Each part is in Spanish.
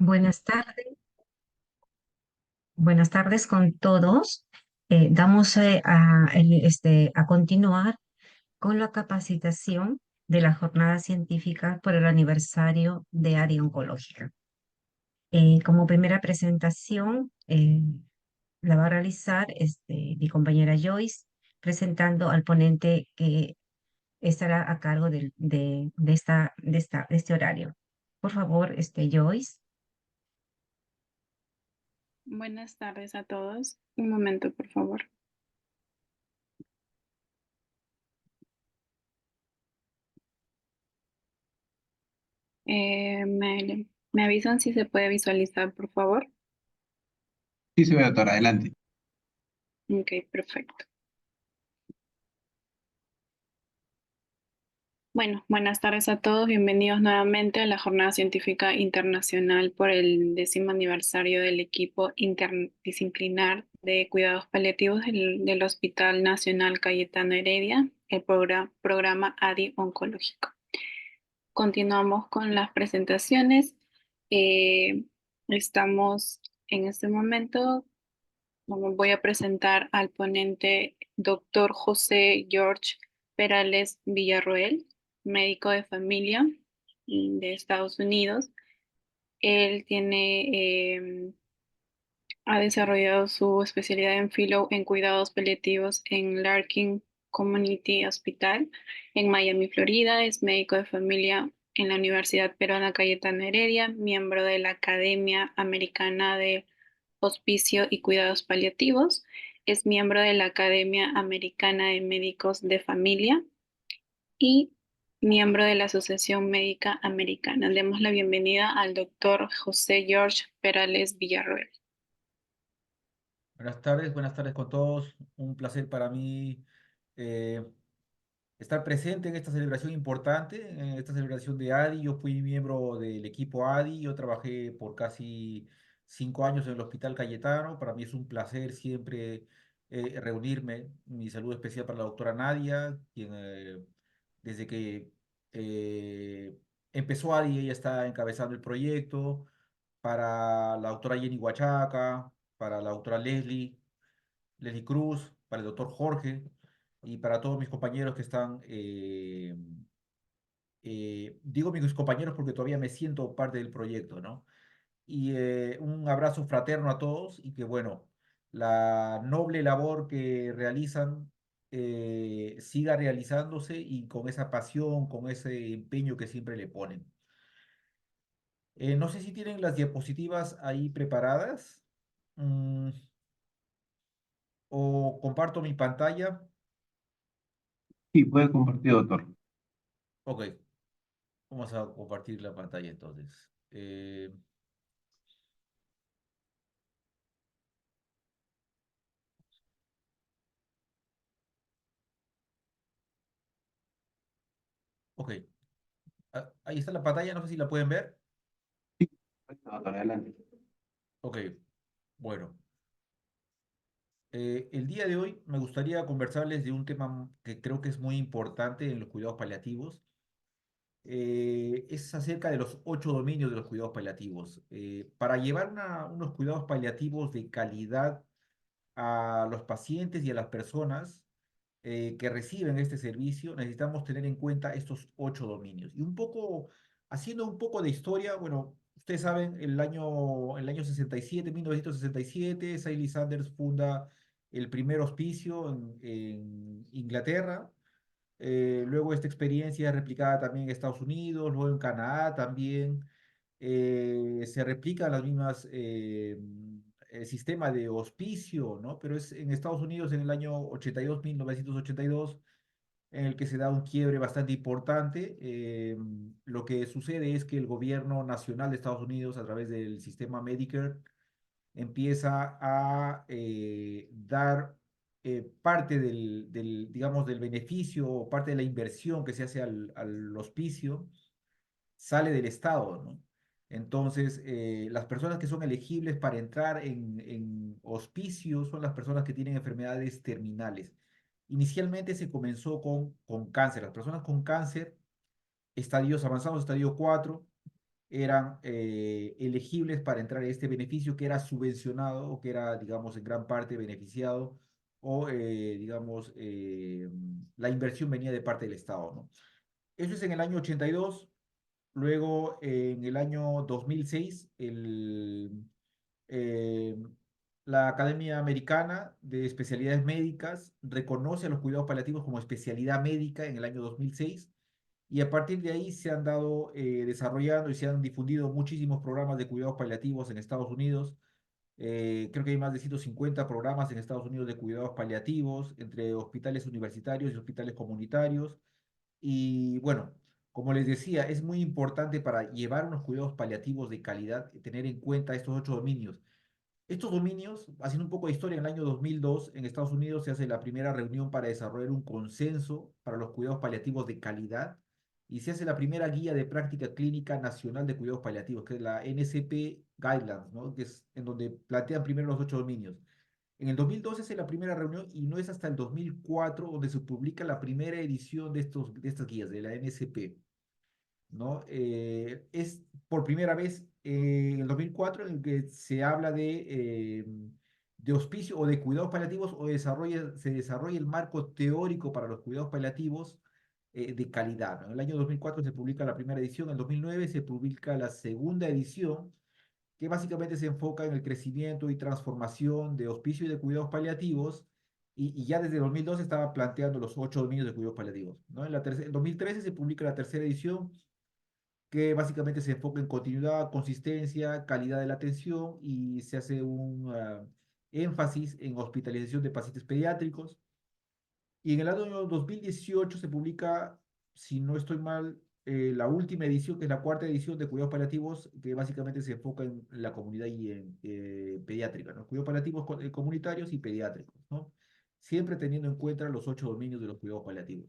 Buenas tardes, buenas tardes con todos. Damos a continuar con la capacitación de la jornada científica por el aniversario de área oncológica. Como primera presentación, la va a realizar mi compañera Joyce, presentando al ponente que estará a cargo de este horario. Por favor, Joyce. Buenas tardes a todos. Un momento, por favor. Me avisan si se puede visualizar, por favor. Sí, se ve, doctor, adelante. Ok, perfecto. Bueno, buenas tardes a todos. Bienvenidos nuevamente a la Jornada Científica Internacional por el 10º aniversario del equipo interdisciplinar de cuidados paliativos del Hospital Nacional Cayetano Heredia, el programa ADI Oncológico. Continuamos con las presentaciones. Eh, Estamos en este momento, voy a presentar al ponente doctor José George Perales Villarroel, médico de familia de Estados Unidos. Él ha desarrollado su especialidad en Fellow en cuidados paliativos en Larkin Community Hospital en Miami, Florida. Es médico de familia en la Universidad Peruana Cayetano Heredia, miembro de la Academia Americana de Hospicio y Cuidados Paliativos. Es miembro de la Academia Americana de Médicos de Familia y miembro de la Asociación Médica Americana. Demos la bienvenida al doctor José George Perales Villarroel. Buenas tardes con todos. Un placer para mí eh, estar presente en esta celebración importante, en esta celebración de ADI. Yo fui miembro del equipo ADI, yo trabajé por casi 5 años en el Hospital Cayetano. Para mí es un placer siempre reunirme. Mi saludo especial para la doctora Nadia, quien desde que eh, empezó ADI, ella está encabezando el proyecto, para la doctora Jenny Huachaca, para la doctora Leslie Cruz, para el doctor Jorge y para todos mis compañeros que están, digo mis compañeros porque todavía me siento parte del proyecto, ¿no? Y un abrazo fraterno a todos y que bueno, la noble labor que realizan siga realizándose y con esa pasión, con ese empeño que siempre le ponen. No sé si tienen las diapositivas ahí preparadas. Mm, o comparto mi pantalla. Sí, puede compartir, doctor. Ok, vamos a compartir la pantalla entonces. Ok, ahí está la pantalla, no sé si la pueden ver. Sí, perfecto, doctor, adelante. Ok, bueno. El día de hoy me gustaría conversarles de un tema que creo que es muy importante en los cuidados paliativos. Es acerca de los 8 dominios de los cuidados paliativos. Para llevar unos cuidados paliativos de calidad a los pacientes y a las personas que reciben este servicio, necesitamos tener en cuenta estos 8 dominios. Y un poco, haciendo un poco de historia, bueno, ustedes saben, el año 67, 1967, Sadie Sanders funda el primer hospicio en Inglaterra. Luego esta experiencia es replicada también en Estados Unidos, luego en Canadá también. Se replican las mismas el sistema de hospicio, ¿no? Pero es en Estados Unidos en el año 82, 1982, en el que se da un quiebre bastante importante. Lo que sucede es que el gobierno nacional de Estados Unidos, a través del sistema Medicare, empieza a dar parte digamos, del beneficio o parte de la inversión que se hace al hospicio, sale del Estado, ¿no? Entonces, las personas que son elegibles para entrar en hospicios son las personas que tienen enfermedades terminales. Inicialmente se comenzó con cáncer. Las personas con cáncer, estadios avanzados, estadio 4, eran elegibles para entrar en este beneficio que era subvencionado o que era, digamos, en gran parte beneficiado o, digamos, la inversión venía de parte del Estado, ¿no? Eso es en el año 82. Luego, en el año 2006, eh, la Academia Americana de Especialidades Médicas reconoce a los cuidados paliativos como especialidad médica en el año 2006 y a partir de ahí se han dado desarrollando y se han difundido muchísimos programas de cuidados paliativos en Estados Unidos. Creo que hay más de 150 programas en Estados Unidos de cuidados paliativos entre hospitales universitarios y hospitales comunitarios. Y bueno, como les decía, es muy importante para llevar unos cuidados paliativos de calidad tener en cuenta estos 8 dominios. Estos dominios, haciendo un poco de historia, en el año 2002 en Estados Unidos se hace la primera reunión para desarrollar un consenso para los cuidados paliativos de calidad y se hace la primera guía de práctica clínica nacional de cuidados paliativos, que es la NCP Guidelines, ¿no? Que es en donde plantean primero los 8 dominios. En el 2012 es la primera reunión y no es hasta el 2004 donde se publica la primera edición de estas guías, de la NCP, ¿no? Es por primera vez en el 2004 en que se habla de hospicio o de cuidados paliativos o se desarrolla el marco teórico para los cuidados paliativos de calidad, ¿no? En el año 2004 se publica la primera edición, en el 2009 se publica la segunda edición que básicamente se enfoca en el crecimiento y transformación de hospicio y de cuidados paliativos, y ya desde 2012 estaba planteando los 8 dominios de cuidados paliativos, ¿no? En 2013 se publica la tercera edición, que básicamente se enfoca en continuidad, consistencia, calidad de la atención, y se hace un énfasis en hospitalización de pacientes pediátricos. Y en el año 2018 se publica, si no estoy mal, la última edición, que es la cuarta edición de cuidados paliativos, que básicamente se enfoca en la comunidad y en pediátrica, ¿no? Cuidados paliativos comunitarios y pediátricos, ¿no? Siempre teniendo en cuenta los 8 dominios de los cuidados paliativos.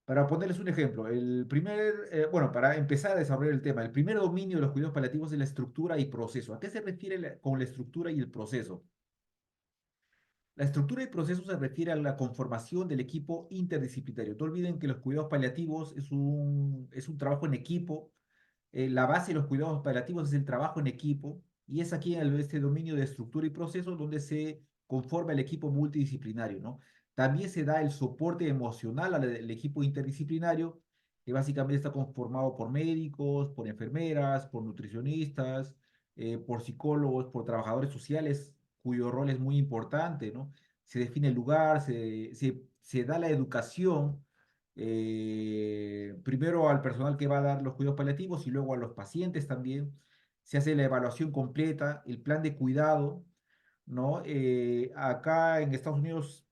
Para ponerles un ejemplo, bueno, para empezar a desarrollar el tema, el primer dominio de los cuidados paliativos es la estructura y proceso. ¿A qué se refiere con la estructura y el proceso? La estructura y proceso se refiere a la conformación del equipo interdisciplinario. No olviden que los cuidados paliativos es un trabajo en equipo. La base de los cuidados paliativos es el trabajo en equipo y es aquí en este dominio de estructura y proceso donde se conforma el equipo multidisciplinario, ¿no? También se da el soporte emocional al equipo interdisciplinario, que básicamente está conformado por médicos, por enfermeras, por nutricionistas, por psicólogos, por trabajadores sociales, cuyo rol es muy importante, ¿no? Se define el lugar, se da la educación primero al personal que va a dar los cuidados paliativos y luego a los pacientes también. Se hace la evaluación completa, el plan de cuidado, ¿no? Acá en Estados Unidos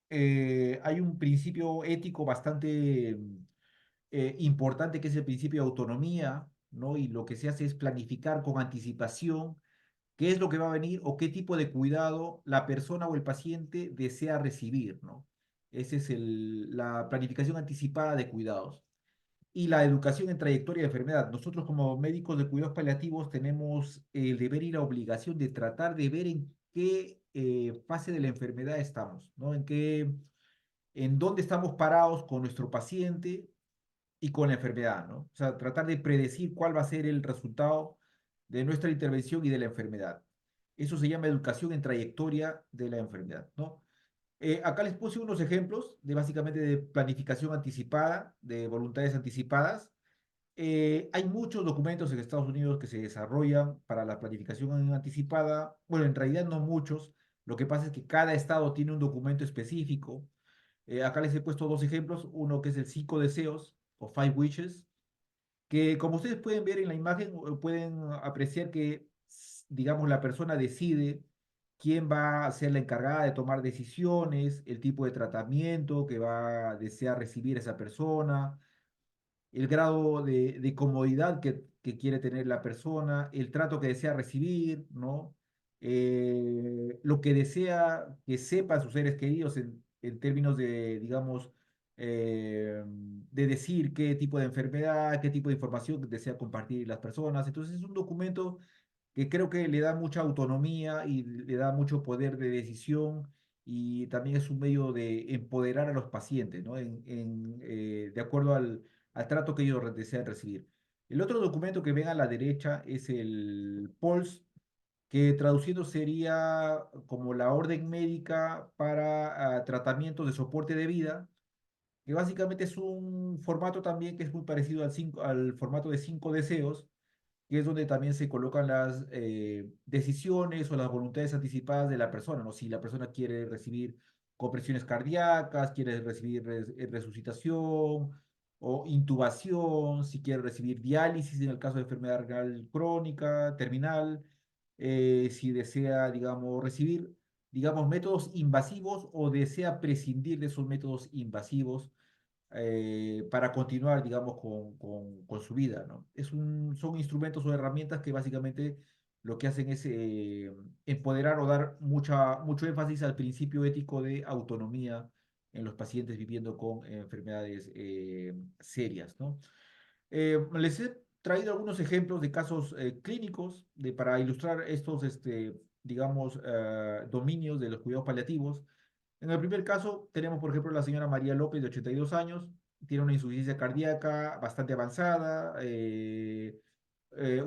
hay un principio ético bastante importante que es el principio de autonomía, ¿no? Y lo que se hace es planificar con anticipación qué es lo que va a venir o qué tipo de cuidado la persona o el paciente desea recibir, ¿no? Esa es la planificación anticipada de cuidados. Y la educación en trayectoria de enfermedad. Nosotros como médicos de cuidados paliativos tenemos el deber y la obligación de tratar de ver en qué fase de la enfermedad estamos, ¿no? En dónde estamos parados con nuestro paciente y con la enfermedad, ¿no? O sea, tratar de predecir cuál va a ser el resultado de nuestra intervención y de la enfermedad. Eso se llama educación en trayectoria de la enfermedad, ¿no? Acá les puse unos ejemplos de básicamente de planificación anticipada, de voluntades anticipadas. Hay muchos documentos en Estados Unidos que se desarrollan para la planificación anticipada. Bueno, en realidad no muchos. Lo que pasa es que cada estado tiene un documento específico. Acá les he puesto dos ejemplos. Uno que es el 5 deseos o Five Wishes, que como ustedes pueden ver en la imagen, pueden apreciar que, digamos, la persona decide quién va a ser la encargada de tomar decisiones, el tipo de tratamiento que va a desear recibir esa persona, el grado de comodidad que quiere tener la persona, el trato que desea recibir, ¿no? Lo que desea que sepan sus seres queridos en términos de, digamos, de decir qué tipo de enfermedad, qué tipo de información desea compartir las personas. Entonces es un documento que creo que le da mucha autonomía y le da mucho poder de decisión y también es un medio de empoderar a los pacientes, ¿no? De acuerdo al trato que ellos desean recibir. El otro documento que ven a la derecha es el POLS, que traducido sería como la orden médica para tratamientos de soporte de vida, que básicamente es un formato también que es muy parecido al formato de 5 deseos, que es donde también se colocan las decisiones o las voluntades anticipadas de la persona, ¿no? Si la persona quiere recibir compresiones cardíacas, quiere recibir resucitación o intubación, si quiere recibir diálisis en el caso de enfermedad renal crónica, terminal, si desea, digamos, recibir, digamos, métodos invasivos o desea prescindir de esos métodos invasivos para continuar, digamos, con su vida, ¿no? Son instrumentos o herramientas que básicamente lo que hacen es empoderar o dar mucho énfasis al principio ético de autonomía en los pacientes viviendo con enfermedades serias, ¿no? Les he traído algunos ejemplos de casos clínicos para ilustrar estos, digamos, dominios de los cuidados paliativos. En el primer caso, tenemos, por ejemplo, la señora María López, de 82 años, tiene una insuficiencia cardíaca bastante avanzada,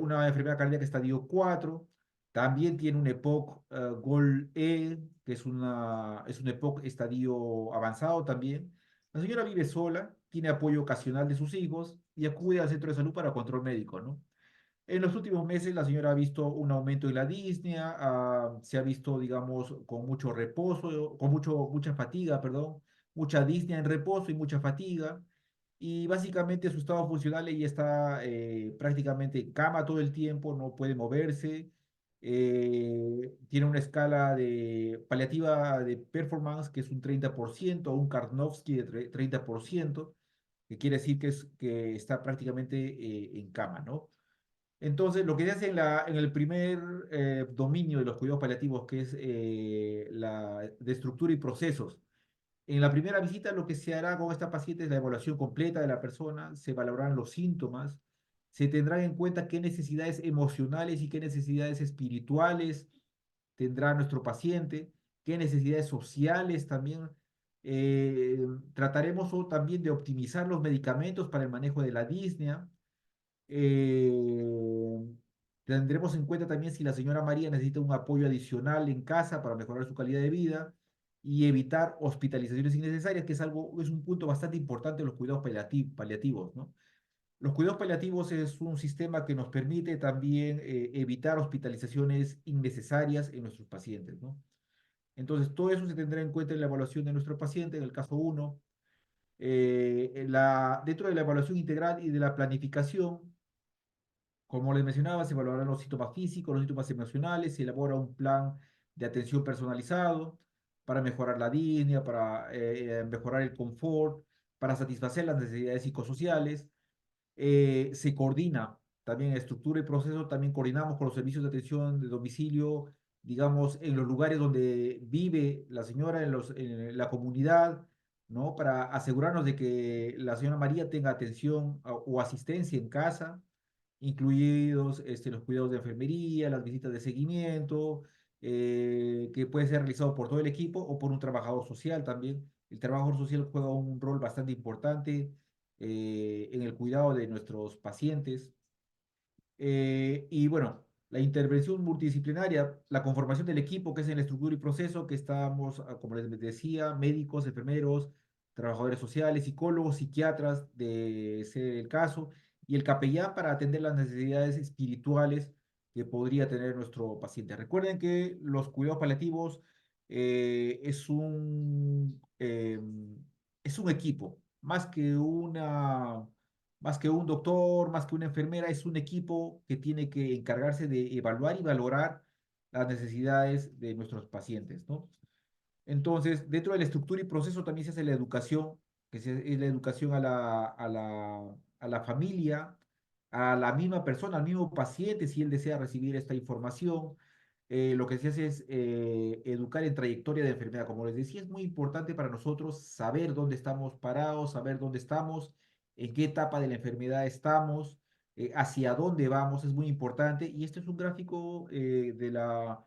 una enfermedad cardíaca estadio 4, también tiene un EPOC GOL-E, que es un EPOC estadio avanzado también. La señora vive sola, tiene apoyo ocasional de sus hijos y acude al centro de salud para control médico, ¿no? En los últimos meses la señora ha visto un aumento en la disnea, se ha visto, digamos, con mucho reposo, mucha fatiga, perdón, mucha disnea en reposo y mucha fatiga. Y básicamente su estado funcional, ella está prácticamente en cama todo el tiempo, no puede moverse, tiene una escala de paliativa de performance que es un 30%, un Karnofsky de 30%, que quiere decir que está prácticamente en cama, ¿no? Entonces, lo que se hace en el primer dominio de los cuidados paliativos, que es la de estructura y procesos, en la primera visita lo que se hará con esta paciente es la evaluación completa de la persona, se valorarán los síntomas, se tendrán en cuenta qué necesidades emocionales y qué necesidades espirituales tendrá nuestro paciente, qué necesidades sociales también. Trataremos también de optimizar los medicamentos para el manejo de la disnea. Eh, Tendremos en cuenta también si la señora María necesita un apoyo adicional en casa para mejorar su calidad de vida y evitar hospitalizaciones innecesarias, que es un punto bastante importante en los cuidados paliativos, ¿no? Los cuidados paliativos es un sistema que nos permite también evitar hospitalizaciones innecesarias en nuestros pacientes, ¿no? Entonces, todo eso se tendrá en cuenta en la evaluación de nuestro paciente, en el caso uno. Dentro de la evaluación integral y de la planificación, como les mencionaba, se evaluarán los síntomas físicos, los síntomas emocionales, se elabora un plan de atención personalizado para mejorar la dignidad, para mejorar el confort, para satisfacer las necesidades psicosociales. Se coordina también estructura y proceso, también coordinamos con los servicios de atención de domicilio, digamos, en los lugares donde vive la señora, en la comunidad, ¿no? Para asegurarnos de que la señora María tenga atención o asistencia en casa, incluidos los cuidados de enfermería, las visitas de seguimiento, que puede ser realizado por todo el equipo o por un trabajador social también. El trabajador social juega un rol bastante importante en el cuidado de nuestros pacientes. Y bueno, la intervención multidisciplinaria, la conformación del equipo, que es en la estructura y proceso, que estamos, como les decía, médicos, enfermeros, trabajadores sociales, psicólogos, psiquiatras, de ser el caso, y el capellán para atender las necesidades espirituales que podría tener nuestro paciente. Recuerden que los cuidados paliativos eh, es un, eh, es un equipo, más que un doctor, más que una enfermera, es un equipo que tiene que encargarse de evaluar y valorar las necesidades de nuestros pacientes, ¿no? Entonces, dentro de la estructura y proceso también se hace la educación, es la educación a la familia, a la misma persona, al mismo paciente, si él desea recibir esta información. Lo que se hace es educar en trayectoria de enfermedad. Como les decía, es muy importante para nosotros saber dónde estamos parados, saber dónde estamos, en qué etapa de la enfermedad estamos, hacia dónde vamos, es muy importante. Y este es un gráfico de la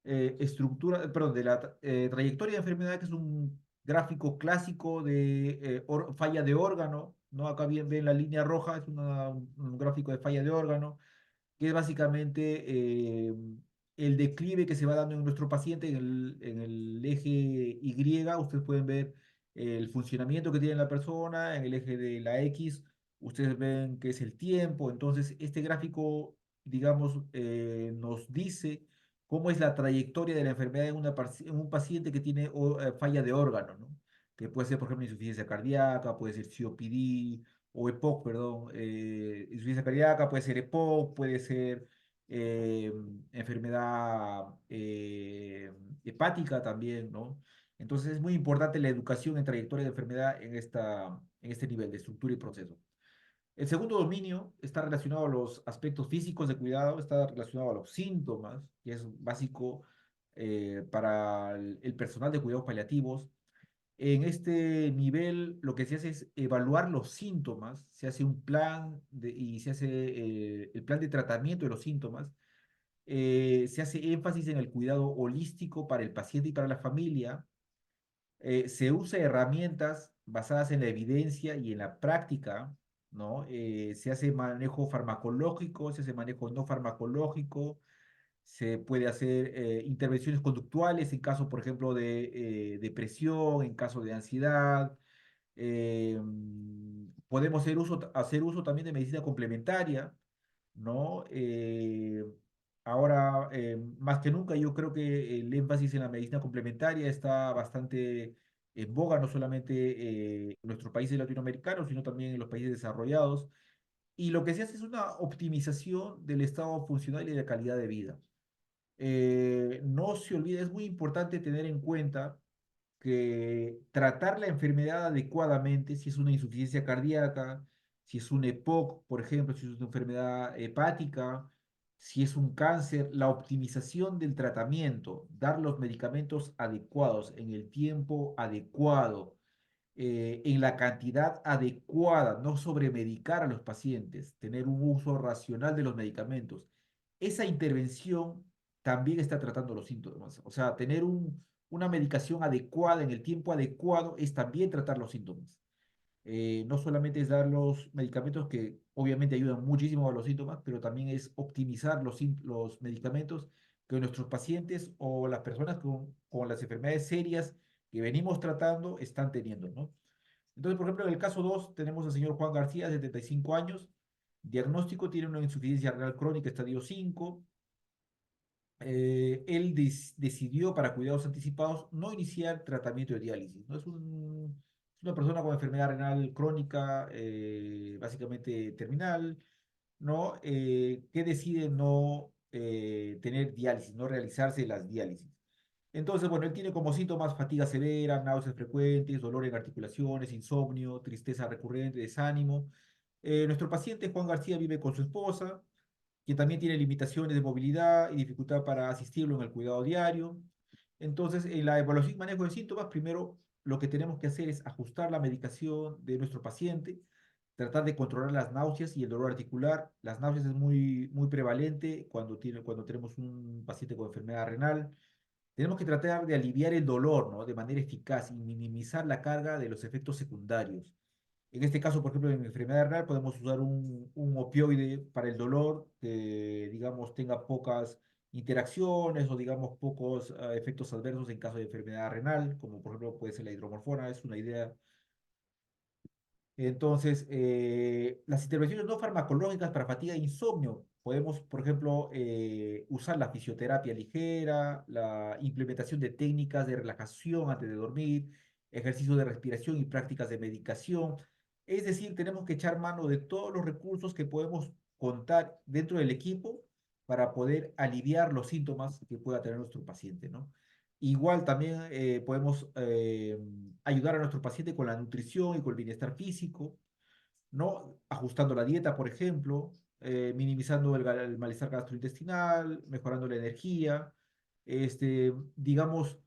estructura, perdón, de la trayectoria de enfermedad, que es un gráfico clásico de falla de órgano, ¿no? Acá bien ven la línea roja, es un gráfico de falla de órgano, que es básicamente el declive que se va dando en nuestro paciente en el eje Y. Ustedes pueden ver el funcionamiento que tiene la persona, en el eje de la X, ustedes ven que es el tiempo. Entonces, este gráfico, digamos, nos dice cómo es la trayectoria de la enfermedad en un paciente que tiene falla de órgano, ¿no? Que puede ser, por ejemplo, insuficiencia cardíaca, puede ser COPD, o EPOC, perdón, insuficiencia cardíaca, puede ser EPOC, puede ser eh, enfermedad hepática también, ¿no? Entonces es muy importante la educación en trayectoria de enfermedad en este nivel de estructura y proceso. El segundo dominio está relacionado a los aspectos físicos de cuidado, está relacionado a los síntomas, que es básico para el personal de cuidados paliativos. En este nivel, lo que se hace es evaluar los síntomas, se hace un plan y se hace el plan de tratamiento de los síntomas. Se hace énfasis en el cuidado holístico para el paciente y para la familia. Se usa herramientas basadas en la evidencia y en la práctica, ¿no? Se hace manejo farmacológico, se hace manejo no farmacológico, se puede hacer intervenciones conductuales en caso, por ejemplo, de depresión, en caso de ansiedad. Podemos hacer uso también de medicina complementaria, ¿no? Ahora, más que nunca, yo creo que el énfasis en la medicina complementaria está bastante en boga, no solamente en nuestros países latinoamericanos, sino también en los países desarrollados. Y lo que se hace es una optimización del estado funcional y de la calidad de vida. No se olvide, es muy importante tener en cuenta que tratar la enfermedad adecuadamente, si es una insuficiencia cardíaca, si es un EPOC, por ejemplo, si es una enfermedad hepática, si es un cáncer, la optimización del tratamiento, dar los medicamentos adecuados en el tiempo adecuado, en la cantidad adecuada, no sobremedicar a los pacientes, tener un uso racional de los medicamentos. Esa intervención también está tratando los síntomas. O sea, tener una medicación adecuada en el tiempo adecuado es también tratar los síntomas. No solamente es dar los medicamentos que obviamente ayudan muchísimo a los síntomas, pero también es optimizar los medicamentos que nuestros pacientes o las personas con las enfermedades serias que venimos tratando están teniendo, ¿no? Entonces, por ejemplo, en el caso 2 tenemos al señor Juan García, 75 años, diagnóstico, tiene una insuficiencia renal crónica, estadio 5. Él decidió para cuidados anticipados no iniciar tratamiento de diálisis, ¿no? Es una persona con enfermedad renal crónica, básicamente terminal, ¿no? Que decide no tener diálisis, no realizarse las diálisis. Entonces, bueno, él tiene como síntomas fatiga severa, náuseas frecuentes, dolor en articulaciones, insomnio, tristeza recurrente, desánimo. Nuestro paciente Juan García vive con su esposa, que también tiene limitaciones de movilidad y dificultad para asistirlo en el cuidado diario. Entonces, en la evaluación y manejo de síntomas, primero lo que tenemos que hacer es ajustar la medicación de nuestro paciente, tratar de controlar las náuseas y el dolor articular. Las náuseas es muy prevalente cuando tenemos un paciente con enfermedad renal. Tenemos que tratar de aliviar el dolor, ¿no? De manera eficaz y minimizar la carga de los efectos secundarios. En este caso, por ejemplo, en enfermedad renal podemos usar un opioide para el dolor que, digamos, tenga pocas interacciones o, digamos, pocos efectos adversos en caso de enfermedad renal, como por ejemplo puede ser la hidromorfona, es una idea. Entonces, las intervenciones no farmacológicas para fatiga e insomnio, podemos, por ejemplo, usar la fisioterapia ligera, la implementación de técnicas de relajación antes de dormir, ejercicio de respiración y prácticas de medicación. Es decir, tenemos que echar mano de todos los recursos que podemos contar dentro del equipo para poder aliviar los síntomas que pueda tener nuestro paciente, ¿no? Igual también podemos ayudar a nuestro paciente con la nutrición y con el bienestar físico, ¿no? Ajustando la dieta, por ejemplo, minimizando el malestar gastrointestinal, mejorando la energía, digamos,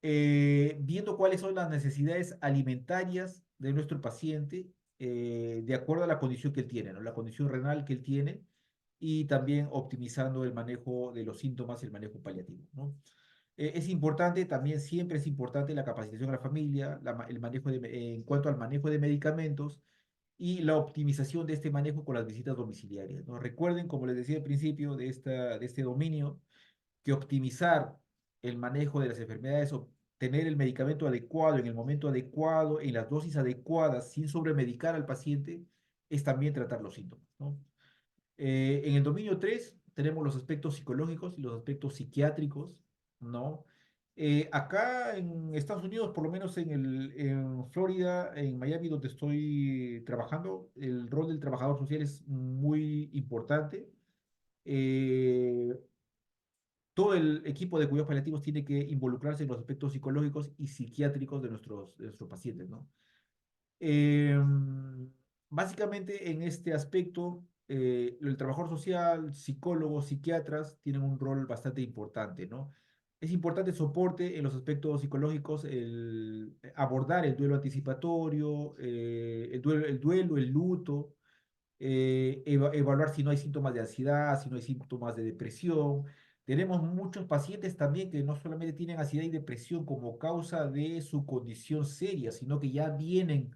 viendo cuáles son las necesidades alimentarias de nuestro paciente de acuerdo a la condición que él tiene, ¿no? La condición renal que él tiene y también optimizando el manejo de los síntomas y el manejo paliativo, ¿no? Es importante, también siempre es importante la capacitación a la familia, el manejo en cuanto al manejo de medicamentos y la optimización de este manejo con las visitas domiciliarias, ¿no? Recuerden, como les decía al principio de este dominio, que optimizar el manejo de las enfermedades, obtener el medicamento adecuado en el momento adecuado, en las dosis adecuadas, sin sobremedicar al paciente, es también tratar los síntomas, ¿no? En el dominio 3 tenemos los aspectos psicológicos y los aspectos psiquiátricos, ¿no? Acá en Estados Unidos, por lo menos en Florida, en Miami, donde estoy trabajando, el rol del trabajador social es muy importante. Eh, Todo el equipo de cuidados paliativos tiene que involucrarse en los aspectos psicológicos y psiquiátricos de nuestros pacientes, ¿no? Eh, Básicamente en este aspecto, el trabajador social, psicólogos, psiquiatras tienen un rol bastante importante, ¿no? Es importante soporte en los aspectos psicológicos, el abordar el duelo anticipatorio, el duelo, el luto, evaluar si no hay síntomas de ansiedad, si no hay síntomas de depresión. Tenemos muchos pacientes también que no solamente tienen ansiedad y depresión como causa de su condición seria, sino que ya vienen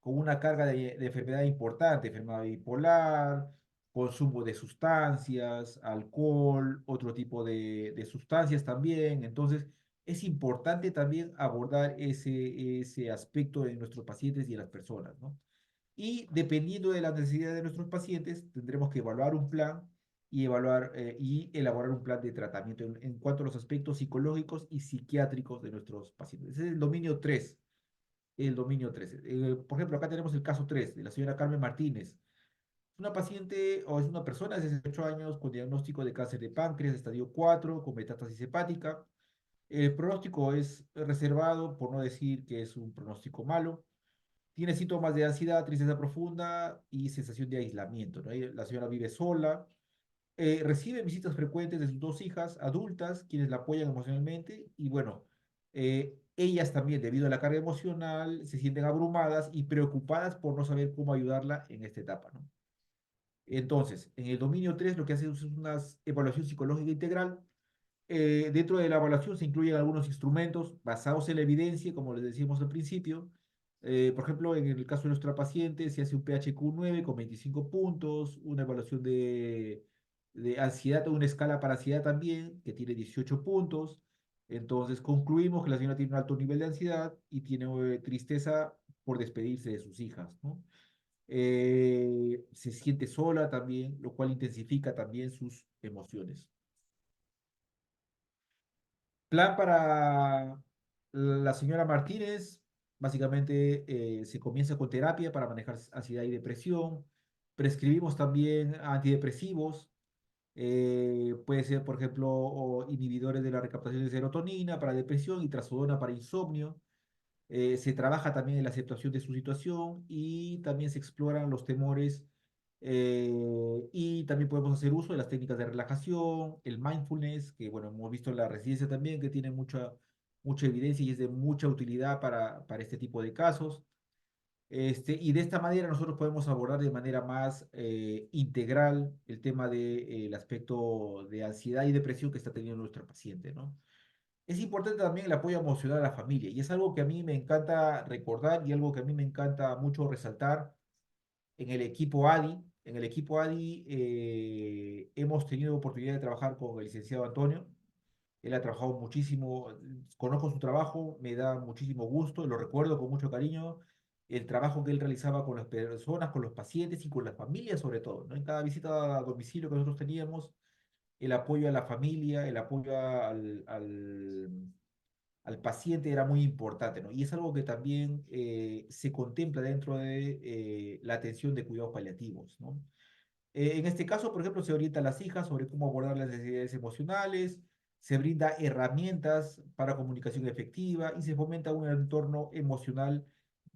con una carga de enfermedad importante, enfermedad bipolar, consumo de sustancias, alcohol, otro tipo de sustancias también. Entonces, es importante también abordar ese aspecto en nuestros pacientes y en las personas, ¿no? Y dependiendo de las necesidades de nuestros pacientes, tendremos que evaluar un plan y elaborar un plan de tratamiento en cuanto a los aspectos psicológicos y psiquiátricos de nuestros pacientes. Ese es el dominio 3. El dominio 3. Por ejemplo, acá tenemos el caso 3 de la señora Carmen Martínez. Es una paciente o es una persona de 68 años con diagnóstico de cáncer de páncreas, estadio 4 con metástasis hepática. El pronóstico es reservado, por no decir que es un pronóstico malo. Tiene síntomas de ansiedad, tristeza profunda y sensación de aislamiento, ¿no? La señora vive sola, recibe visitas frecuentes de sus dos hijas adultas, quienes la apoyan emocionalmente y bueno, ellas también, debido a la carga emocional, se sienten abrumadas y preocupadas por no saber cómo ayudarla en esta etapa, ¿no? Entonces, en el dominio 3 lo que hace es una evaluación psicológica integral. Dentro de la evaluación se incluyen algunos instrumentos basados en la evidencia, como les decíamos al principio. Por ejemplo, en el caso de nuestra paciente, se hace un PHQ-9 con 25 puntos, una evaluación de ansiedad, una escala para ansiedad también, que tiene 18 puntos. Entonces, concluimos que la señora tiene un alto nivel de ansiedad y tiene tristeza por despedirse de sus hijas, ¿no? Se siente sola también, lo cual intensifica también sus emociones. Plan para la señora Martínez, básicamente se comienza con terapia para manejar ansiedad y depresión. Prescribimos también antidepresivos, puede ser, por ejemplo, inhibidores de la recaptación de serotonina para depresión y trazodona para insomnio. Se trabaja también en la aceptación de su situación y también se exploran los temores y también podemos hacer uso de las técnicas de relajación, el mindfulness, que bueno, hemos visto en la residencia también que tiene mucha evidencia y es de mucha utilidad para este tipo de casos. Y de esta manera nosotros podemos abordar de manera más integral el tema del aspecto de ansiedad y depresión que está teniendo nuestra paciente, ¿no? Es importante también el apoyo emocional a la familia y es algo que a mí me encanta recordar y algo que a mí me encanta mucho resaltar en el equipo ADI. En el equipo ADI hemos tenido oportunidad de trabajar con el licenciado Antonio. Él ha trabajado muchísimo, conozco su trabajo, me da muchísimo gusto, lo recuerdo con mucho cariño, el trabajo que él realizaba con las personas, con los pacientes y con las familias sobre todo, ¿no? En cada visita a domicilio que nosotros teníamos, el apoyo a la familia, el apoyo al paciente era muy importante, ¿no? Y es algo que también se contempla dentro de la atención de cuidados paliativos, ¿no? En este caso, por ejemplo, se orienta a las hijas sobre cómo abordar las necesidades emocionales, se brinda herramientas para comunicación efectiva y se fomenta un entorno emocional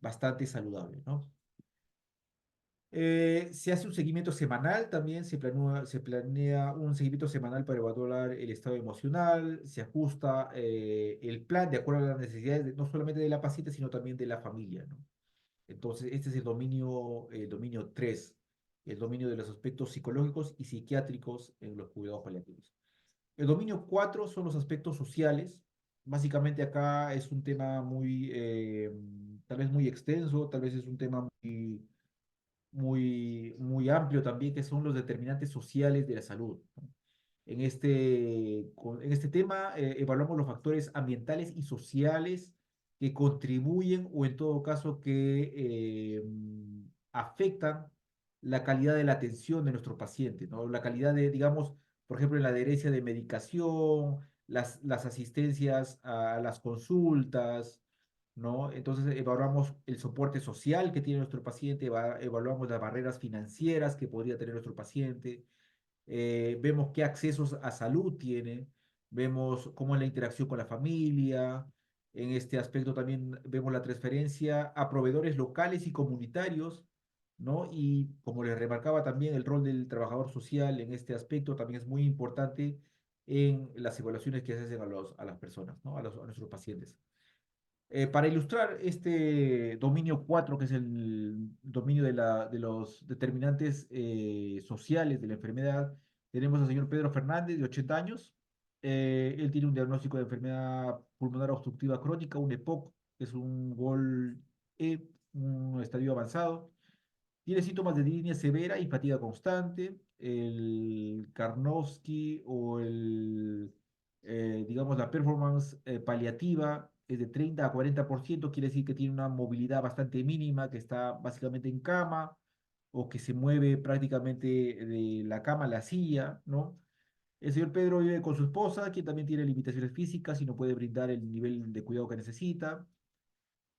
bastante saludable, ¿no? Se hace un seguimiento semanal también, se planea un seguimiento semanal para evaluar el estado emocional, se ajusta el plan de acuerdo a las necesidades no solamente de la paciente, sino también de la familia, ¿no? Entonces, este es el dominio 3, el dominio de los aspectos psicológicos y psiquiátricos en los cuidados paliativos. El dominio 4 son los aspectos sociales. Básicamente acá es un tema tal vez muy extenso, tal vez es un tema muy muy amplio también, que son los determinantes sociales de la salud, ¿no? En este tema evaluamos los factores ambientales y sociales que contribuyen o en todo caso que afectan la calidad de la atención de nuestro paciente, ¿no? La calidad de, digamos, por ejemplo, en la adherencia de medicación, las asistencias a las consultas, ¿no? Entonces evaluamos el soporte social que tiene nuestro paciente, evaluamos las barreras financieras que podría tener nuestro paciente, vemos qué accesos a salud tiene, vemos cómo es la interacción con la familia. En este aspecto también vemos la transferencia a proveedores locales y comunitarios, ¿no? Y como les remarcaba también, el rol del trabajador social en este aspecto también es muy importante en las evaluaciones que se hacen a las personas, ¿no? A nuestros pacientes. Para ilustrar este dominio 4 que es el dominio de los determinantes sociales de la enfermedad, tenemos al señor Pedro Fernández, de 80 años. Él tiene un diagnóstico de enfermedad pulmonar obstructiva crónica, un EPOC, que es un GOL-E, un estadio avanzado. Tiene síntomas de línea severa y fatiga constante. El Karnofsky digamos, la performance paliativa es de 30 a 40%, quiere decir que tiene una movilidad bastante mínima, que está básicamente en cama o que se mueve prácticamente de la cama a la silla, ¿no? El señor Pedro vive con su esposa, quien también tiene limitaciones físicas y no puede brindar el nivel de cuidado que necesita.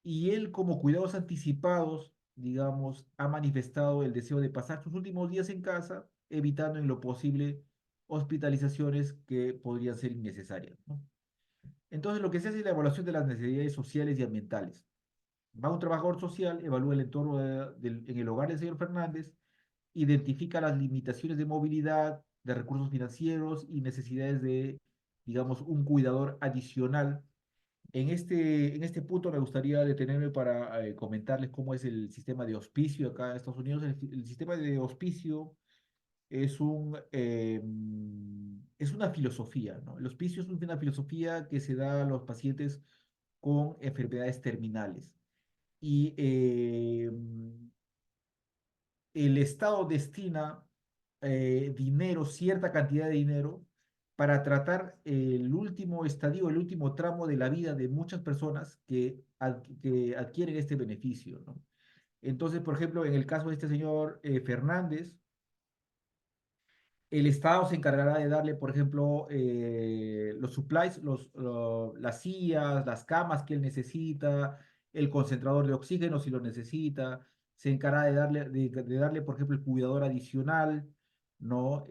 Y él, como cuidados anticipados, digamos, ha manifestado el deseo de pasar sus últimos días en casa, evitando en lo posible hospitalizaciones que podrían ser innecesarias, ¿no? Entonces, lo que se hace es la evaluación de las necesidades sociales y ambientales. Va un trabajador social, evalúa el entorno en el hogar del señor Fernández, identifica las limitaciones de movilidad, de recursos financieros y necesidades de, digamos, un cuidador adicional. En este punto me gustaría detenerme para comentarles cómo es el sistema de hospicio acá en Estados Unidos. El sistema de hospicio es una filosofía, ¿no? El hospicio es una filosofía que se da a los pacientes con enfermedades terminales. Y el Estado destina dinero, cierta cantidad de dinero, para tratar el último estadio, el último tramo de la vida de muchas personas que adquieren este beneficio, ¿no? Entonces, por ejemplo, en el caso de este señor Fernández, el Estado se encargará de darle, por ejemplo, los supplies, las sillas, las camas que él necesita, el concentrador de oxígeno si lo necesita, se encargará de darle, por ejemplo, el cuidador adicional, ¿no?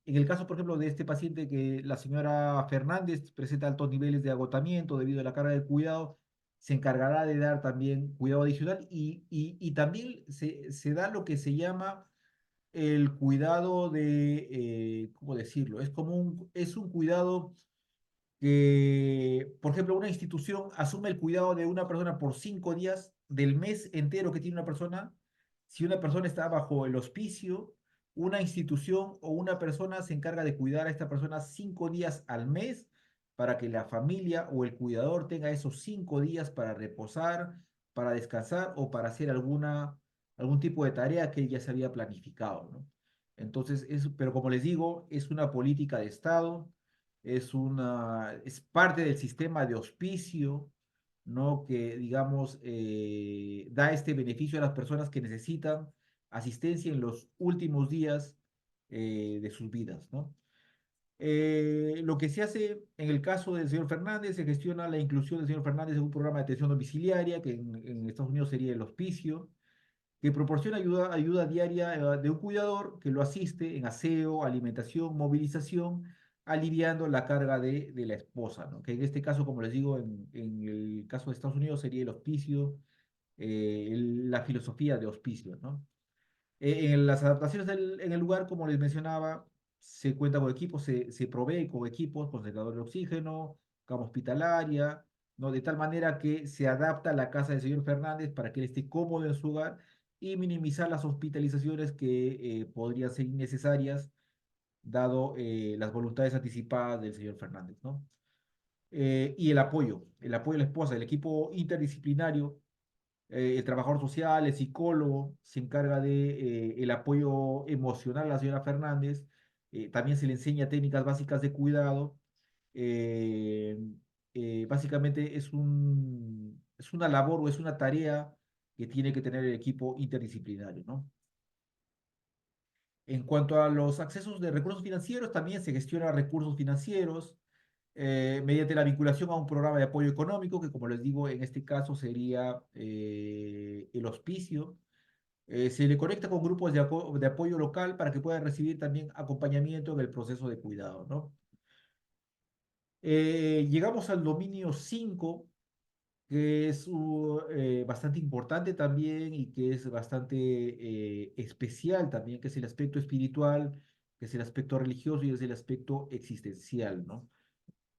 En el caso, por ejemplo, de este paciente que la señora Fernández presenta altos niveles de agotamiento debido a la carga de cuidado, se encargará de dar también cuidado adicional y también se da lo que se llama el cuidado ¿cómo decirlo? Es un cuidado que, por ejemplo, una institución asume el cuidado de una persona por 5 días del mes entero que tiene una persona. Si una persona está bajo el hospicio, una institución o una persona se encarga de cuidar a esta persona 5 días al mes para que la familia o el cuidador tenga esos 5 días para reposar, para descansar o para hacer algún tipo de tarea que él ya se había planificado, ¿no? Entonces, pero como les digo, es una política de Estado, es parte del sistema de hospicio, ¿no? Que, digamos, da este beneficio a las personas que necesitan asistencia en los últimos días de sus vidas, ¿no? Lo que se hace en el caso del señor Fernández, se gestiona la inclusión del señor Fernández en un programa de atención domiciliaria, que en Estados Unidos sería el hospicio, que proporciona ayuda diaria de un cuidador que lo asiste en aseo, alimentación, movilización, aliviando la carga de la esposa, ¿no? Que en este caso, como les digo, en el caso de Estados Unidos sería el hospicio, la filosofía de hospicio, ¿no? En las adaptaciones en el lugar, como les mencionaba, se cuenta con equipos, se provee con equipos, concentrador de oxígeno, cama hospitalaria, ¿no? De tal manera que se adapta a la casa del señor Fernández para que él esté cómodo en su hogar y minimizar las hospitalizaciones que podrían ser innecesarias, dado las voluntades anticipadas del señor Fernández, ¿no? Y el apoyo de la esposa, el equipo interdisciplinario El trabajador social, el psicólogo, se encarga de el apoyo emocional a la señora Fernández. También se le enseña técnicas básicas de cuidado. Eh, Básicamente es una labor o es una tarea que tiene que tener el equipo interdisciplinario, ¿no? En cuanto a los accesos de recursos financieros, también se gestiona recursos financieros mediante la vinculación a un programa de apoyo económico, que como les digo, en este caso sería el hospicio. Se le conecta con grupos de apoyo local para que puedan recibir también acompañamiento en el proceso de cuidado, ¿no? Llegamos al dominio 5 que es bastante importante también y que es bastante especial también, que es el aspecto espiritual, que es el aspecto religioso y es el aspecto existencial, ¿no?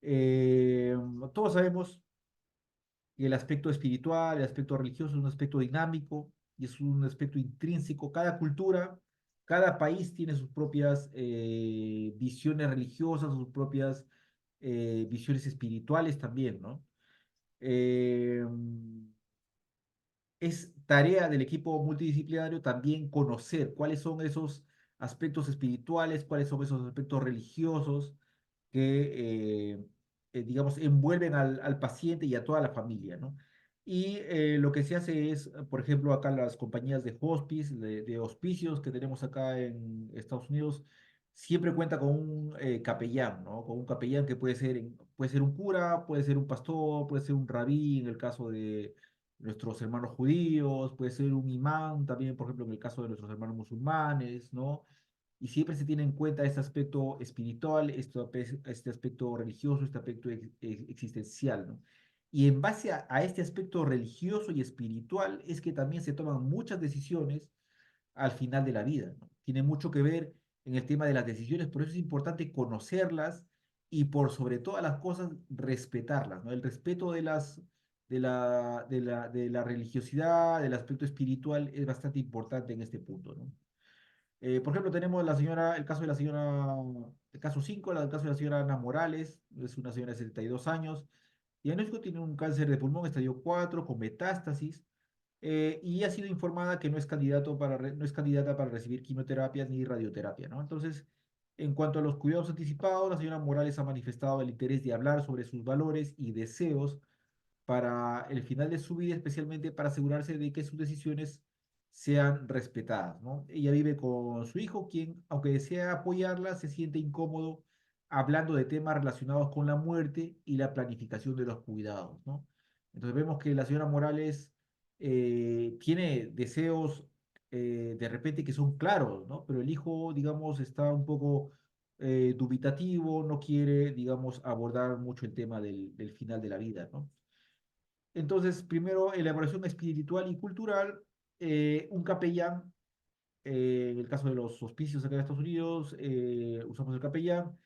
Eh, Todos sabemos que el aspecto espiritual, el aspecto religioso es un aspecto dinámico y es un aspecto intrínseco. Cada cultura, cada país tiene sus propias visiones religiosas, sus propias visiones espirituales también, ¿no? Eh, es tarea del equipo multidisciplinario también conocer cuáles son esos aspectos espirituales, cuáles son esos aspectos religiosos que, digamos, envuelven al paciente y a toda la familia, ¿no? Y lo que se hace es, por ejemplo, acá las compañías de hospice, de hospicios que tenemos acá en Estados Unidos, siempre cuenta con un capellán, ¿no? Con un capellán que puede ser un cura, puede ser un pastor, puede ser un rabí en el caso de nuestros hermanos judíos, puede ser un imán también, por ejemplo, en el caso de nuestros hermanos musulmanes, ¿no? Y siempre se tiene en cuenta este aspecto espiritual, este aspecto religioso, este aspecto existencial, ¿no? Y en base a este aspecto religioso y espiritual es que también se toman muchas decisiones al final de la vida, ¿no? Tiene mucho que ver en el tema de las decisiones, por eso es importante conocerlas y por sobre todas las cosas respetarlas, ¿no? El respeto de la religiosidad, del aspecto espiritual es bastante importante en este punto, ¿no? Por ejemplo, tenemos el caso de la señora, el caso 5, el caso de la señora Ana Morales, es una señora de 72 años, diagnóstico tiene un cáncer de pulmón estadio 4 con metástasis, y ha sido informada que no es candidata para recibir quimioterapia ni radioterapia, ¿no? Entonces, en cuanto a los cuidados anticipados, la señora Morales ha manifestado el interés de hablar sobre sus valores y deseos para el final de su vida, especialmente para asegurarse de que sus decisiones sean respetadas, ¿no? Ella vive con su hijo, quien, aunque desea apoyarla, se siente incómodo hablando de temas relacionados con la muerte y la planificación de los cuidados, ¿no? Entonces vemos que la señora Morales tiene deseos de repente que son claros, ¿no? Pero el hijo, digamos, está un poco dubitativo, no quiere, digamos, abordar mucho el tema del final de la vida, ¿no? Entonces, primero, elaboración espiritual y cultural, un capellán, en el caso de los hospicios acá en Estados Unidos, usamos el capellán.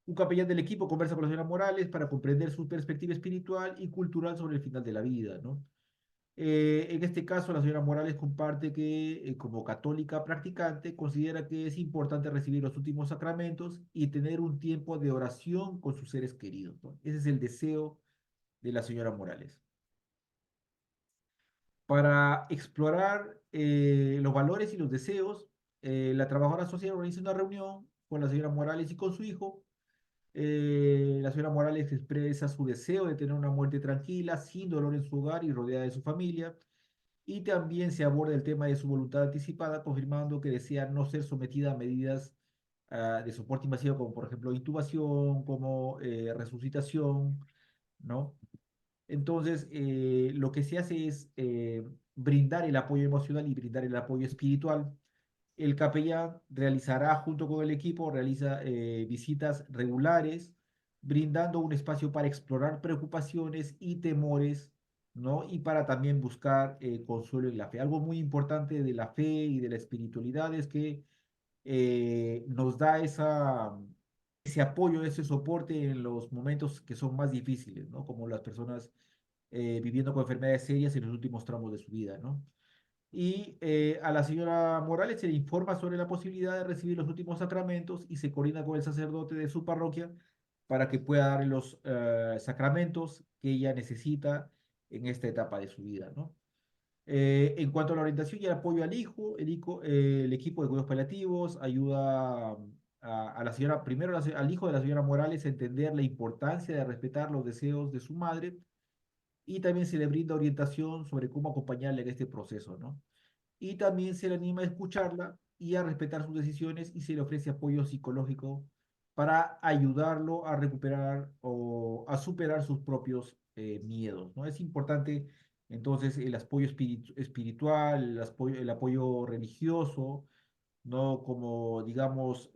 Un capellán del equipo conversa con la señora Morales para comprender su perspectiva espiritual y cultural sobre el final de la vida, ¿no? En este caso, la señora Morales comparte que, como católica practicante, considera que es importante recibir los últimos sacramentos y tener un tiempo de oración con sus seres queridos, ¿no? Ese es el deseo de la señora Morales. Para explorar los valores y los deseos, la trabajadora social organiza una reunión con la señora Morales y con su hijo. La señora Morales expresa su deseo de tener una muerte tranquila, sin dolor en su hogar y rodeada de su familia. Y también se aborda el tema de su voluntad anticipada, confirmando que desea no ser sometida a medidas de soporte invasivo, como por ejemplo intubación, como resucitación, ¿no? Entonces, lo que se hace es brindar el apoyo emocional y brindar el apoyo espiritual. El capellán realizará, junto con el equipo, realiza visitas regulares, brindando un espacio para explorar preocupaciones y temores, ¿no? Y para también buscar consuelo en la fe. Algo muy importante de la fe y de la espiritualidad es que nos da ese apoyo, ese soporte en los momentos que son más difíciles, ¿no? Como las personas viviendo con enfermedades serias en los últimos tramos de su vida, ¿no? Y a la señora Morales se le informa sobre la posibilidad de recibir los últimos sacramentos y se coordina con el sacerdote de su parroquia para que pueda darle los sacramentos que ella necesita en esta etapa de su vida, ¿no? En cuanto a la orientación y el apoyo al hijo, el equipo de cuidados paliativos ayuda a la señora, primero al hijo de la señora Morales a entender la importancia de respetar los deseos de su madre y también se le brinda orientación sobre cómo acompañarle en este proceso, ¿no? Y también se le anima a escucharla y a respetar sus decisiones y se le ofrece apoyo psicológico para ayudarlo a recuperar o a superar sus propios miedos, ¿no? Es importante entonces el apoyo espiritual, el apoyo religioso, ¿no? Como, digamos,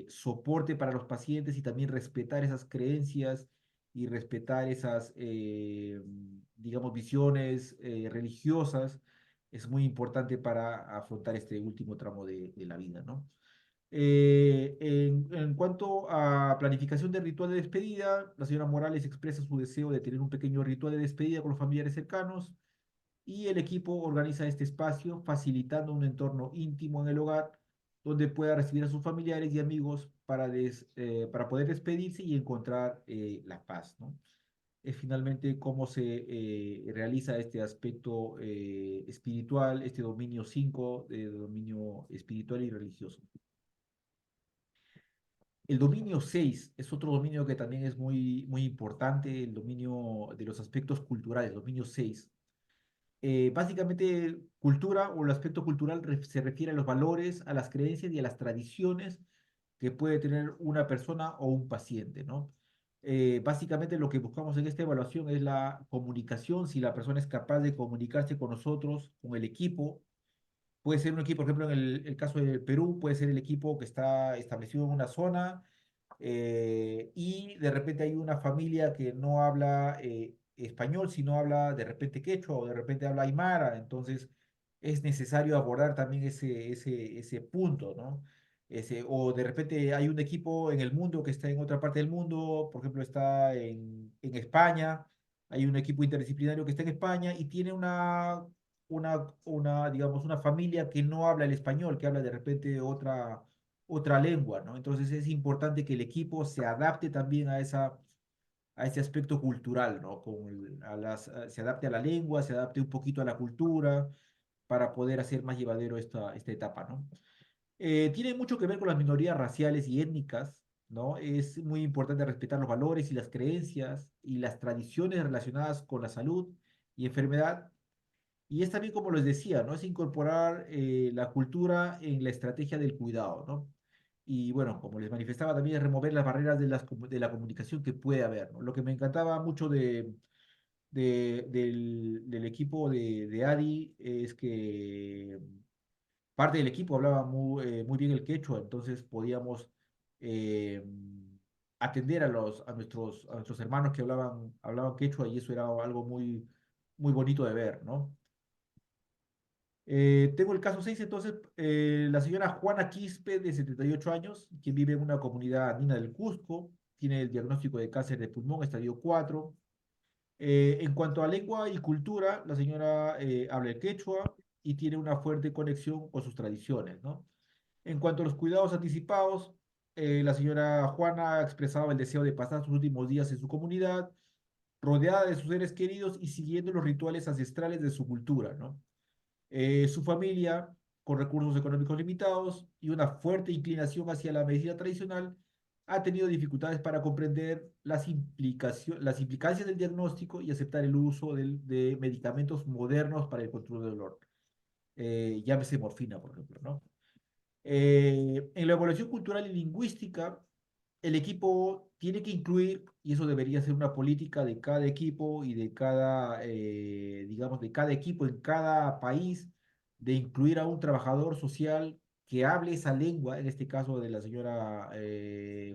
soporte para los pacientes y también respetar esas creencias y respetar esas, digamos, visiones religiosas es muy importante para afrontar este último tramo de la vida, ¿no? En cuanto a planificación del ritual de despedida, la señora Morales expresa su deseo de tener un pequeño ritual de despedida con los familiares cercanos y el equipo organiza este espacio facilitando un entorno íntimo en el hogar donde pueda recibir a sus familiares y amigos para poder despedirse y encontrar la paz, ¿no? Es finalmente cómo se realiza este aspecto espiritual, este dominio 5 de dominio espiritual y religioso. El dominio 6 es otro dominio que también es muy importante, el dominio de los aspectos culturales, dominio 6. Básicamente, cultura o el aspecto cultural se refiere a los valores, a las creencias y a las tradiciones que puede tener una persona o un paciente, ¿no? Básicamente lo que buscamos en esta evaluación es la comunicación, si la persona es capaz de comunicarse con nosotros, con el equipo. Puede ser un equipo, por ejemplo, en el caso del Perú, puede ser el equipo que está establecido en una zona y de repente hay una familia que no habla español, sino habla de repente quechua o de repente habla aymara, entonces es necesario abordar también ese punto, ¿no? O de repente hay un equipo en el mundo que está en otra parte del mundo, por ejemplo, está en España, hay un equipo interdisciplinario que está en España y tiene digamos, una familia que no habla el español, que habla de repente otra lengua, ¿no? Entonces es importante que el equipo se adapte también a ese aspecto cultural, ¿no? Se adapte a la lengua, se adapte un poquito a la cultura para poder hacer más llevadero esta etapa, ¿no? Tiene mucho que ver con las minorías raciales y étnicas, ¿no? Es muy importante respetar los valores y las creencias y las tradiciones relacionadas con la salud y enfermedad. Y es también, como les decía, ¿no? Es incorporar la cultura en la estrategia del cuidado, ¿no? Y bueno, como les manifestaba, también es remover las barreras de la comunicación que puede haber, ¿no? Lo que me encantaba mucho del equipo de ADI es que parte del equipo hablaba muy bien el quechua, entonces podíamos eh, atender a nuestros hermanos que hablaban quechua y eso era algo muy bonito de ver, ¿no? Tengo el caso 6 entonces, la señora Juana Quispe, de 78 años, quien vive en una comunidad andina del Cusco, tiene el diagnóstico de cáncer de pulmón, estadio 4. En cuanto a lengua y cultura, la señora habla el quechua y tiene una fuerte conexión con sus tradiciones, ¿no? En cuanto a los cuidados anticipados, la señora Juana ha expresado el deseo de pasar sus últimos días en su comunidad, rodeada de sus seres queridos y siguiendo los rituales ancestrales de su cultura, ¿no? Su familia, con recursos económicos limitados y una fuerte inclinación hacia la medicina tradicional, ha tenido dificultades para comprender las implicancias del diagnóstico y aceptar el uso de medicamentos modernos para el control del dolor. Llámese morfina, por ejemplo, ¿no? En la evaluación cultural y lingüística, el equipo tiene que incluir, y eso debería ser una política de cada equipo y digamos, de cada equipo en cada país, de incluir a un trabajador social que hable esa lengua, en este caso de la señora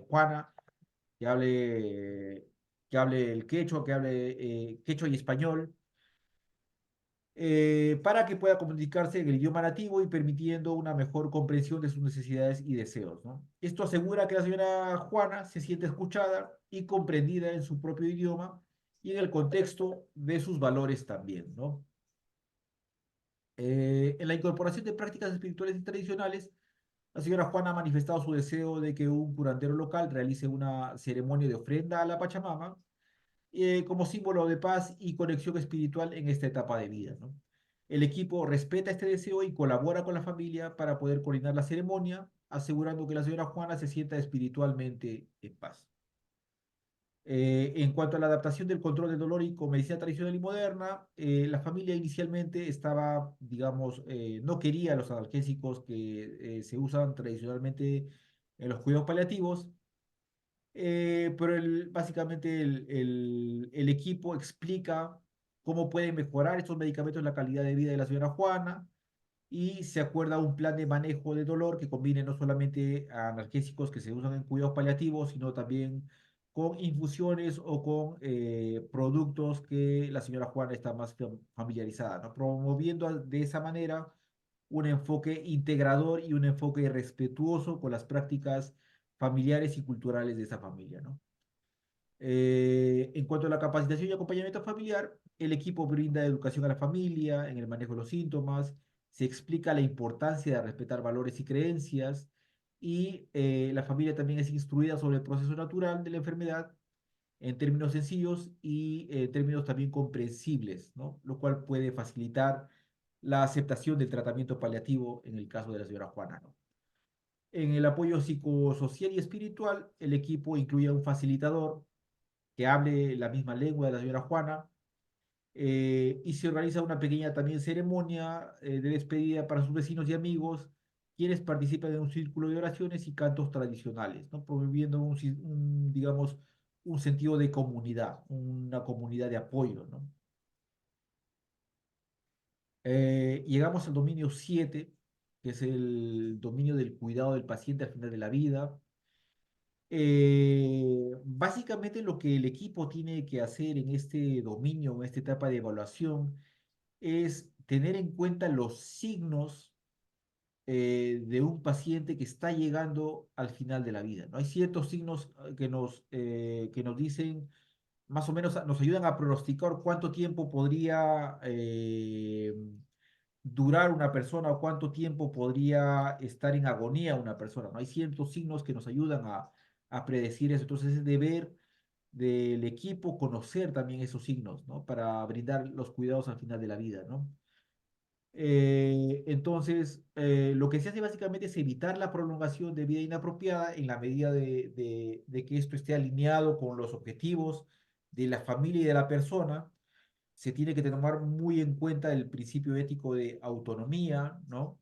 Juana, que hable el quechua, que hable quechua y español, para que pueda comunicarse en el idioma nativo y permitiendo una mejor comprensión de sus necesidades y deseos, ¿no? Esto asegura que la señora Juana se siente escuchada y comprendida en su propio idioma y en el contexto de sus valores también, ¿no? En la incorporación de prácticas espirituales y tradicionales, la señora Juana ha manifestado su deseo de que un curandero local realice una ceremonia de ofrenda a la Pachamama como símbolo de paz y conexión espiritual en esta etapa de vida, ¿no? El equipo respeta este deseo y colabora con la familia para poder coordinar la ceremonia, asegurando que la señora Juana se sienta espiritualmente en paz. En cuanto a la adaptación del control del dolor y con medicina tradicional y moderna, la familia inicialmente estaba, digamos, no quería los analgésicos que se usan tradicionalmente en los cuidados paliativos, pero básicamente el equipo explica cómo pueden mejorar estos medicamentos la calidad de vida de la señora Juana y se acuerda un plan de manejo de dolor que combine no solamente analgésicos que se usan en cuidados paliativos, sino también con infusiones o con productos que la señora Juana está más familiarizada, ¿no? Promoviendo de esa manera un enfoque integrador y un enfoque respetuoso con las prácticas familiares y culturales de esa familia, ¿no? En cuanto a la capacitación y acompañamiento familiar, el equipo brinda educación a la familia en el manejo de los síntomas, se explica la importancia de respetar valores y creencias y la familia también es instruida sobre el proceso natural de la enfermedad en términos sencillos y términos también comprensibles, ¿no? Lo cual puede facilitar la aceptación del tratamiento paliativo en el caso de la señora Juana, ¿no? En el apoyo psicosocial y espiritual, el equipo incluye a un facilitador que hable la misma lengua de la señora Juana, y se organiza una pequeña también ceremonia de despedida para sus vecinos y amigos, quienes participan en un círculo de oraciones y cantos tradicionales, ¿no? Promoviendo digamos, un sentido de comunidad, una comunidad de apoyo, ¿no? Llegamos al dominio 7, que es el dominio del cuidado del paciente al final de la vida. Básicamente lo que el equipo tiene que hacer en este dominio, en esta etapa de evaluación, es tener en cuenta los signos de un paciente que está llegando al final de la vida, ¿no? Hay ciertos signos que nos dicen, más o menos, nos ayudan a pronosticar cuánto tiempo podría durar una persona o cuánto tiempo podría estar en agonía una persona, ¿no? Hay ciertos signos que nos ayudan a predecir eso. Entonces es deber del equipo conocer también esos signos, ¿no? Para brindar los cuidados al final de la vida, ¿no? Entonces, lo que se hace básicamente es evitar la prolongación de vida inapropiada en la medida de que esto esté alineado con los objetivos de la familia y de la persona. Se tiene que tomar muy en cuenta el principio ético de autonomía, ¿no?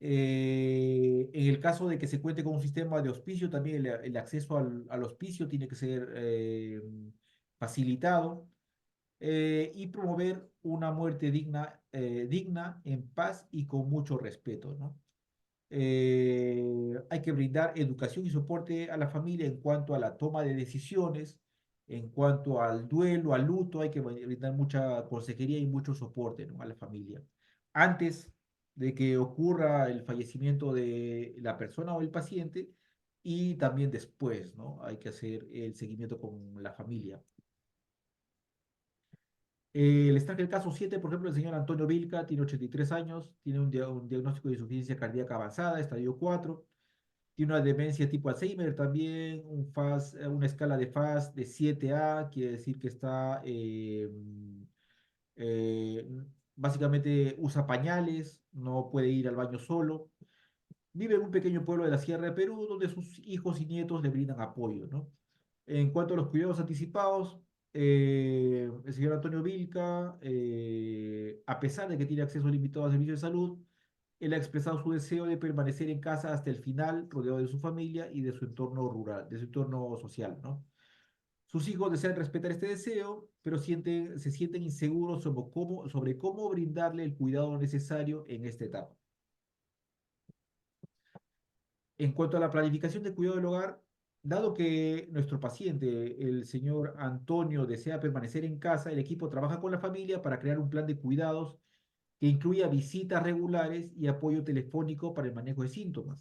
En el caso de que se cuente con un sistema de hospicio, también el acceso al hospicio tiene que ser facilitado, y promover una muerte digna, en paz y con mucho respeto, ¿no? Hay que brindar educación y soporte a la familia en cuanto a la toma de decisiones, en cuanto al duelo, al luto, hay que brindar mucha consejería y mucho soporte, ¿no? A la familia. Antes de que ocurra el fallecimiento de la persona o el paciente y también después, ¿no? Hay que hacer el seguimiento con la familia. Les traje el caso 7, por ejemplo, el señor Antonio Vilca, tiene 83 años, tiene un diagnóstico de insuficiencia cardíaca avanzada, estadio 4, tiene una demencia tipo Alzheimer también, una escala de FAS de 7A, quiere decir que está, eh, básicamente usa pañales, no puede ir al baño solo. Vive en un pequeño pueblo de la Sierra de Perú, donde sus hijos y nietos le brindan apoyo, ¿no? En cuanto a los cuidados anticipados, el señor Antonio Vilca, a pesar de que tiene acceso limitado a servicios de salud, él ha expresado su deseo de permanecer en casa hasta el final, rodeado de su familia y de su entorno rural, de su entorno social, ¿no? Sus hijos desean respetar este deseo, pero se sienten inseguros sobre cómo brindarle el cuidado necesario en esta etapa. En cuanto a la planificación de cuidado del hogar, dado que nuestro paciente, el señor Antonio, desea permanecer en casa, el equipo trabaja con la familia para crear un plan de cuidados que incluya visitas regulares y apoyo telefónico para el manejo de síntomas.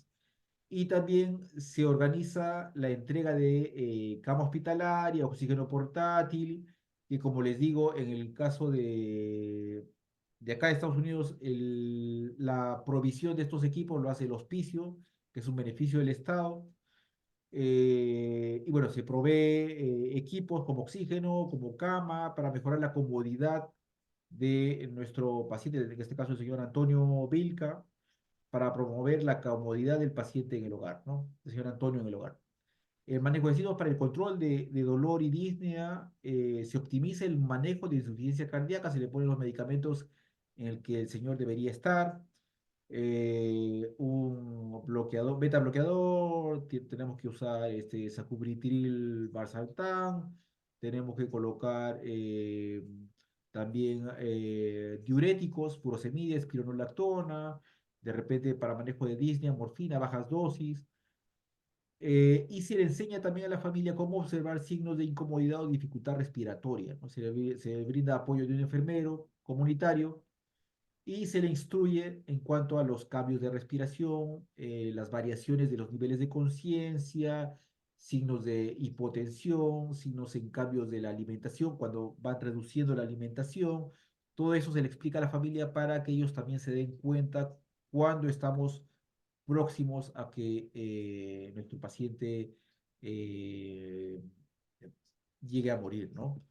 Y también se organiza la entrega de cama hospitalaria, oxígeno portátil, que como les digo, en el caso de acá de Estados Unidos, la provisión de estos equipos lo hace el hospicio, que es un beneficio del Estado. Y bueno, se provee equipos como oxígeno, como cama, para mejorar la comodidad de nuestro paciente, en este caso el señor Antonio Vilca, para promover la comodidad del paciente en el hogar, ¿no? El señor Antonio en el hogar. El manejo de síntomas para el control de dolor y disnea, se optimiza el manejo de insuficiencia cardíaca, se le ponen los medicamentos en el que el señor debería estar, un bloqueador, beta bloqueador, tenemos que usar este sacubitril valsartán, tenemos que colocar también diuréticos, furosemide, espironolactona, de repente para manejo de disnea, morfina, bajas dosis. Y se le enseña también a la familia cómo observar signos de incomodidad o dificultad respiratoria, ¿no? Se le brinda apoyo de un enfermero comunitario y se le instruye en cuanto a los cambios de respiración, las variaciones de los niveles de conciencia, signos de hipotensión, signos en cambios de la alimentación, cuando van reduciendo la alimentación. Todo eso se le explica a la familia para que ellos también se den cuenta cuando estamos próximos a que nuestro paciente eh, llegue a morir, ¿no?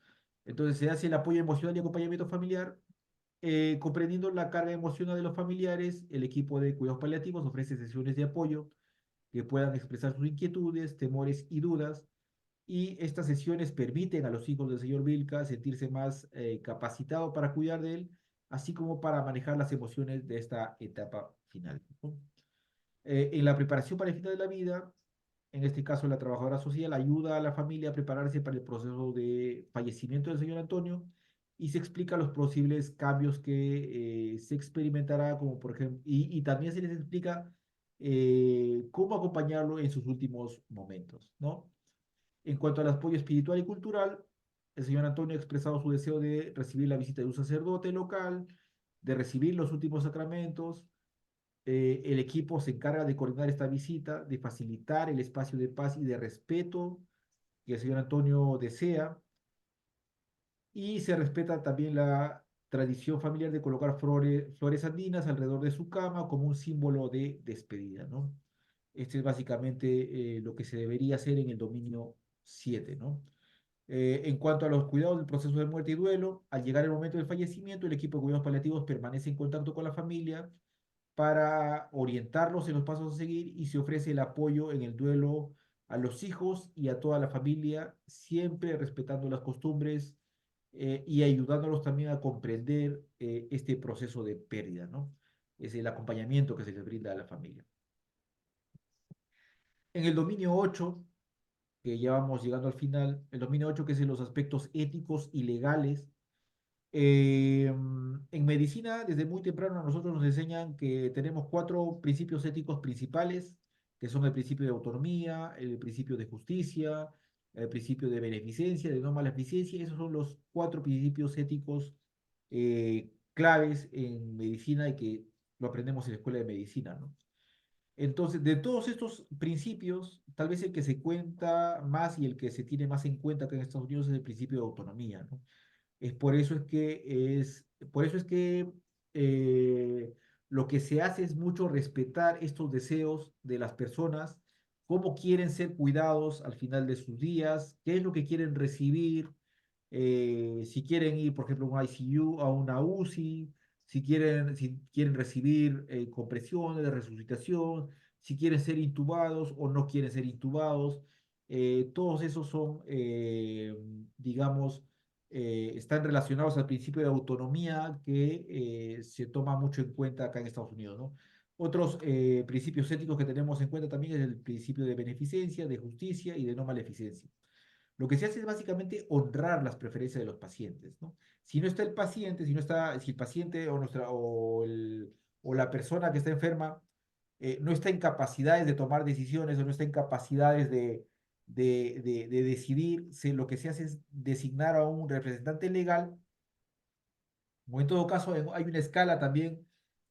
Entonces se hace el apoyo emocional y acompañamiento familiar. Comprendiendo la carga emocional de los familiares, el equipo de cuidados paliativos ofrece sesiones de apoyo que puedan expresar sus inquietudes, temores y dudas. Y estas sesiones permiten a los hijos del señor Vilca sentirse más capacitados para cuidar de él, así como para manejar las emociones de esta etapa final, ¿no? En la preparación para el final de la vida, en este caso la trabajadora social ayuda a la familia a prepararse para el proceso de fallecimiento del señor Antonio y se explica los posibles cambios que se experimentará, como por ejemplo, y también se les explica cómo acompañarlo en sus últimos momentos, ¿no? En cuanto al apoyo espiritual y cultural, el señor Antonio ha expresado su deseo de recibir la visita de un sacerdote local, de recibir los últimos sacramentos. El equipo se encarga de coordinar esta visita, de facilitar el espacio de paz y de respeto que el señor Antonio desea, y se respeta también la tradición familiar de colocar flores andinas alrededor de su cama como un símbolo de despedida, ¿no? Este es básicamente lo que se debería hacer en el dominio 7, ¿no? En cuanto a los cuidados del proceso de muerte y duelo, al llegar el momento del fallecimiento, el equipo de cuidados paliativos permanece en contacto con la familia para orientarlos en los pasos a seguir y se ofrece el apoyo en el duelo a los hijos y a toda la familia, siempre respetando las costumbres y ayudándolos también a comprender este proceso de pérdida, ¿no? Es el acompañamiento que se les brinda a la familia. En el dominio 8, que ya vamos llegando al final, el dominio 8 que es en los aspectos éticos y legales. En medicina, desde muy temprano, a nosotros nos enseñan que tenemos 4 principios éticos principales, que son el principio de autonomía, el principio de justicia, el principio de beneficencia, de no maleficencia. Esos son los 4 principios éticos claves en medicina y que lo aprendemos en la escuela de medicina, ¿no? Entonces, de todos estos principios, tal vez el que se cuenta más y el que se tiene más en cuenta acá en Estados Unidos es el principio de autonomía, ¿no? Por eso es que eh, lo que se hace es mucho respetar estos deseos de las personas, cómo quieren ser cuidados al final de sus días, qué es lo que quieren recibir, si quieren ir, por ejemplo, a un ICU, a una UCI, si quieren recibir compresiones de resucitación, si quieren ser intubados o no quieren ser intubados. Todos esos son, digamos, están relacionados al principio de autonomía que se toma mucho en cuenta acá en Estados Unidos, ¿no? Otros principios éticos que tenemos en cuenta también es el principio de beneficencia, de justicia y de no maleficencia. Lo que se hace es básicamente honrar las preferencias de los pacientes, ¿no? Si no está el paciente, si el paciente o la persona que está enferma no está en capacidades de tomar decisiones o no está en capacidades de decidir, lo que se hace es designar a un representante legal, o en todo caso hay una escala también.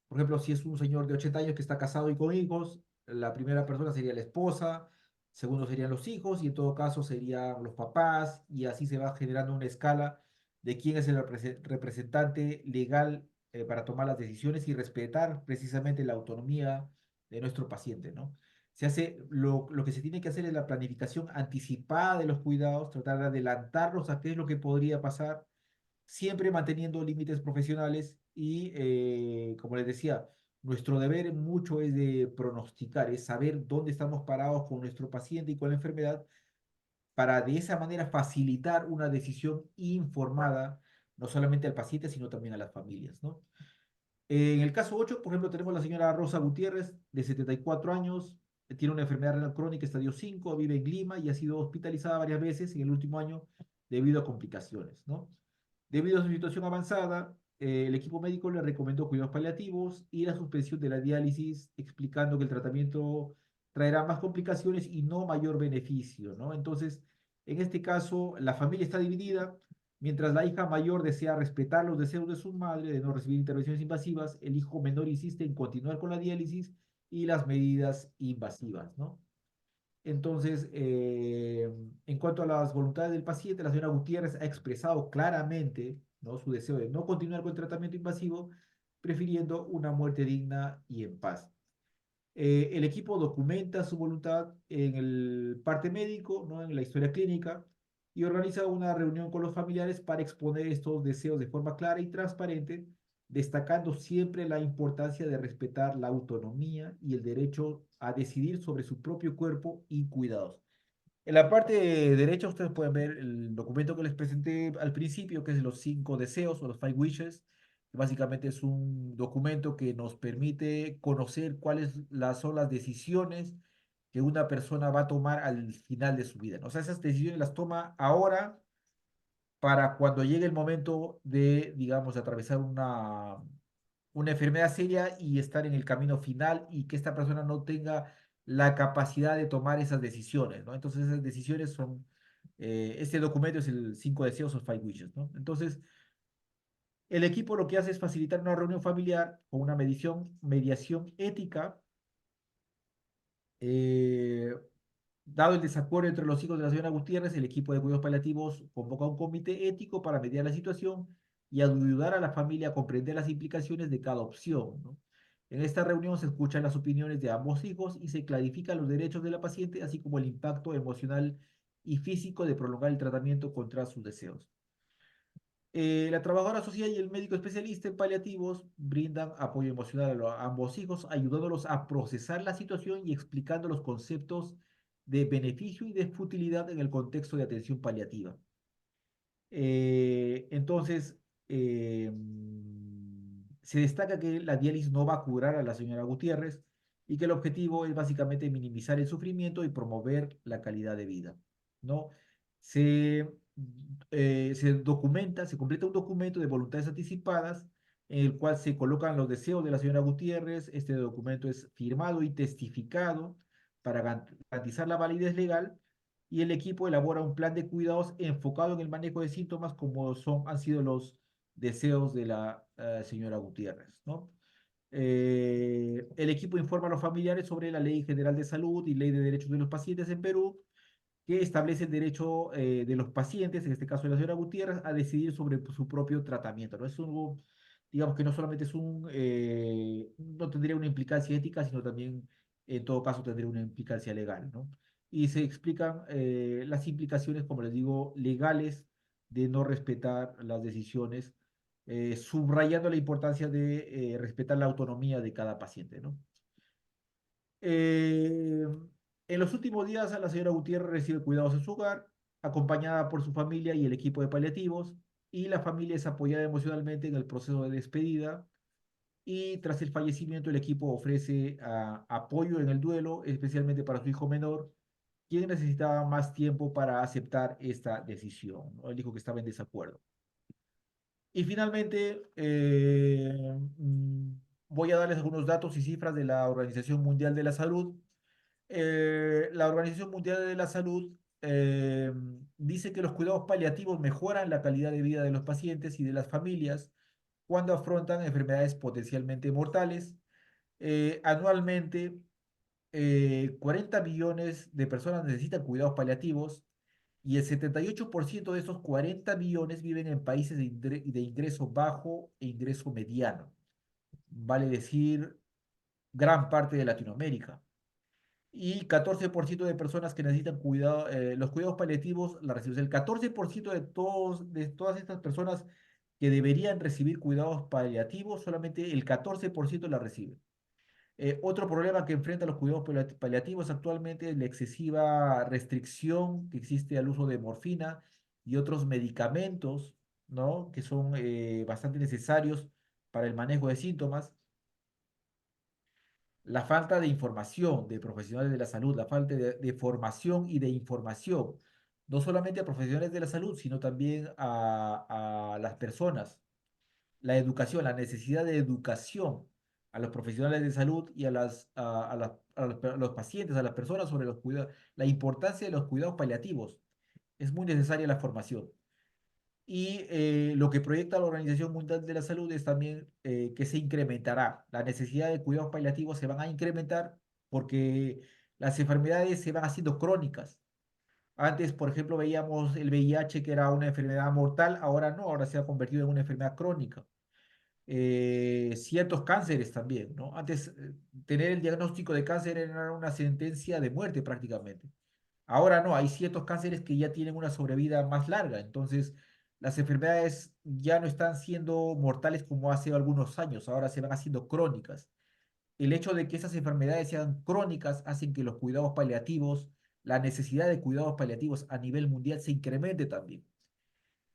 Por ejemplo, si es un señor de 80 años que está casado y con hijos, la primera persona sería la esposa, segundo serían los hijos y en todo caso serían los papás, y así se va generando una escala de quién es el representante legal para tomar las decisiones y respetar precisamente la autonomía de nuestro paciente, ¿no? Lo que se tiene que hacer es la planificación anticipada de los cuidados, tratar de adelantarlos a qué es lo que podría pasar, siempre manteniendo límites profesionales y, como les decía, nuestro deber mucho es de pronosticar, es saber dónde estamos parados con nuestro paciente y con la enfermedad para de esa manera facilitar una decisión informada, no solamente al paciente, sino también a las familias, ¿no? En el caso 8, por ejemplo, tenemos a la señora Rosa Gutiérrez, de 74 años, tiene una enfermedad renal crónica, estadio 5, vive en Lima y ha sido hospitalizada varias veces en el último año debido a complicaciones, ¿no? Debido a su situación avanzada, el equipo médico le recomendó cuidados paliativos y la suspensión de la diálisis, explicando que el tratamiento traerá más complicaciones y no mayor beneficio, ¿no? Entonces, en este caso, la familia está dividida. Mientras la hija mayor desea respetar los deseos de su madre de no recibir intervenciones invasivas, el hijo menor insiste en continuar con la diálisis y las medidas invasivas, ¿no? Entonces, en cuanto a las voluntades del paciente, la señora Gutiérrez ha expresado claramente, ¿no?, su deseo de no continuar con el tratamiento invasivo, prefiriendo una muerte digna y en paz. El equipo documenta su voluntad en el parte médico, ¿no?, en la historia clínica, y organiza una reunión con los familiares para exponer estos deseos de forma clara y transparente, destacando siempre la importancia de respetar la autonomía y el derecho a decidir sobre su propio cuerpo y cuidados. En la parte derecha ustedes pueden ver el documento que les presenté al principio, que es los 5 deseos o los 5 wishes. Básicamente es un documento que nos permite conocer son las decisiones que una persona va a tomar al final de su vida, ¿no? O sea, esas decisiones las toma ahora para cuando llegue el momento de, digamos, atravesar una enfermedad seria y estar en el camino final y que esta persona no tenga la capacidad de tomar esas decisiones, ¿no? Entonces esas decisiones son, este documento es el 5 deseos o 5 wishes, ¿no? Entonces, el equipo lo que hace es facilitar una reunión familiar con una mediación ética. eh, Dado el desacuerdo entre los hijos de la señora Gutiérrez, el equipo de cuidados paliativos convoca un comité ético para mediar la situación y ayudar a la familia a comprender las implicaciones de cada opción, ¿no? En esta reunión se escuchan las opiniones de ambos hijos y se clarifican los derechos de la paciente, así como el impacto emocional y físico de prolongar el tratamiento contra sus deseos. La trabajadora social y el médico especialista en paliativos brindan apoyo emocional a ambos hijos, ayudándolos a procesar la situación y explicando los conceptos de beneficio y de futilidad en el contexto de atención paliativa. Entonces, se destaca que la diálisis no va a curar a la señora Gutiérrez y que el objetivo es básicamente minimizar el sufrimiento y promover la calidad de vida, ¿no? Se, se completa un documento de voluntades anticipadas en el cual se colocan los deseos de la señora Gutiérrez. Este documento es firmado y testificado para garantizar la validez legal y el equipo elabora un plan de cuidados enfocado en el manejo de síntomas como han sido los deseos de la señora Gutiérrez, ¿no? El equipo informa a los familiares sobre la Ley General de Salud y Ley de Derechos de los Pacientes en Perú, que establece el derecho de los pacientes, en este caso de la señora Gutiérrez, a decidir sobre su propio tratamiento, ¿no? Es un, digamos que no solamente no tendría una implicancia ética, sino también, en todo caso, tendría una implicancia legal, ¿no? Y se explican las implicaciones, como les digo, legales de no respetar las decisiones, subrayando la importancia de respetar la autonomía de cada paciente, ¿no? Eh, en los últimos días, la señora Gutiérrez recibe cuidados en su hogar, acompañada por su familia y el equipo de paliativos, y la familia es apoyada emocionalmente en el proceso de despedida. Y tras el fallecimiento, el equipo ofrece apoyo en el duelo, especialmente para su hijo menor, quien necesitaba más tiempo para aceptar esta decisión, ¿no? Él dijo que estaba en desacuerdo. Y finalmente, voy a darles algunos datos y cifras de la Organización Mundial de la Salud. La Organización Mundial de la Salud dice que los cuidados paliativos mejoran la calidad de vida de los pacientes y de las familias cuando afrontan enfermedades potencialmente mortales. Anualmente, 40 millones de personas necesitan cuidados paliativos y el 78% de esos 40 millones viven en países de ingreso bajo e ingreso mediano. Vale decir, gran parte de Latinoamérica. Y 14% de personas que necesitan los cuidados paliativos la reciben. O sea, el 14% de todas estas personas que deberían recibir cuidados paliativos, solamente el 14% la reciben. Otro problema que enfrentan los cuidados paliativos actualmente es la excesiva restricción que existe al uso de morfina y otros medicamentos, ¿no? Que son bastante necesarios para el manejo de síntomas. La falta de información de profesionales de la salud, la falta de formación y de información, no solamente a profesionales de la salud, sino también a las personas. La educación, la necesidad de educación a los profesionales de salud y a los pacientes, a las personas sobre los cuidados, la importancia de los cuidados paliativos. Es muy necesaria la formación. Y lo que proyecta la Organización Mundial de la Salud es también que se incrementará. La necesidad de cuidados paliativos se van a incrementar porque las enfermedades se van haciendo crónicas. Antes, por ejemplo, veíamos el VIH que era una enfermedad mortal, ahora no, ahora se ha convertido en una enfermedad crónica. Ciertos cánceres también, ¿no? Antes, tener el diagnóstico de cáncer era una sentencia de muerte prácticamente. Ahora no, hay ciertos cánceres que ya tienen una sobrevida más larga, entonces las enfermedades ya no están siendo mortales como hace algunos años, ahora se van haciendo crónicas. El hecho de que esas enfermedades sean crónicas hacen que los cuidados paliativos, la necesidad de cuidados paliativos a nivel mundial se incremente también.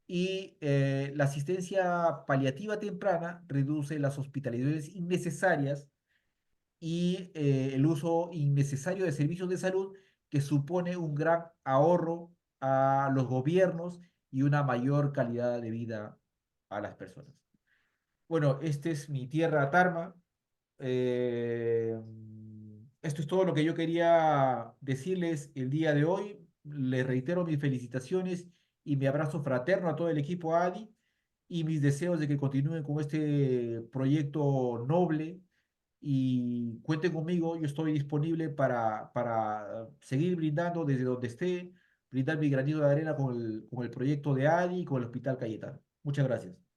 Y la asistencia paliativa temprana reduce las hospitalizaciones innecesarias y el uso innecesario de servicios de salud que supone un gran ahorro a los gobiernos y una mayor calidad de vida a las personas. Bueno, esta es mi tierra Tarma. Eh, Esto es todo lo que yo quería decirles el día de hoy. Les reitero mis felicitaciones y mi abrazo fraterno a todo el equipo ADI y mis deseos de que continúen con este proyecto noble y cuenten conmigo. Yo estoy disponible para seguir brindando desde donde esté, brindar mi granito de arena con el proyecto de ADI y con el Hospital Cayetano. Muchas gracias.